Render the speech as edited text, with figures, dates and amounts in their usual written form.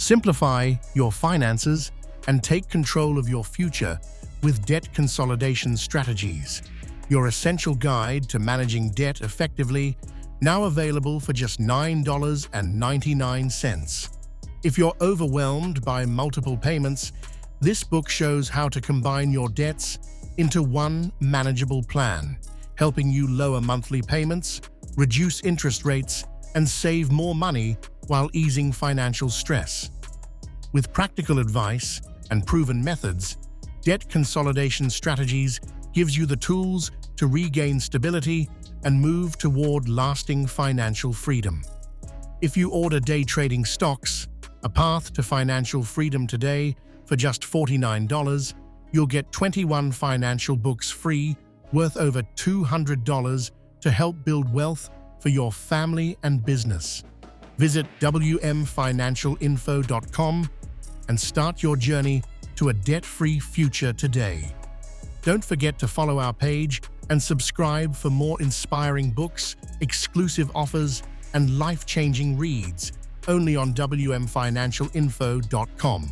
Simplify your finances and take control of your future with Debt Consolidation Strategies, your essential guide to managing debt effectively, now available for just $9.99. If you're overwhelmed by multiple payments, this book shows how to combine your debts into one manageable plan, helping you lower monthly payments, reduce interest rates, and save more money while easing financial stress. With practical advice and proven methods, Debt Consolidation Strategies gives you the tools to regain stability and move toward lasting financial freedom. If you order day trading stocks, A Path to Financial Freedom today, for just $49, you'll get 21 financial books free, worth over $200 to help build wealth for your family and business. Visit wmfinancialinfo.com and start your journey to a debt-free future today. Don't forget to follow our page and subscribe for more inspiring books, exclusive offers, and life-changing reads only on wmfinancialinfo.com.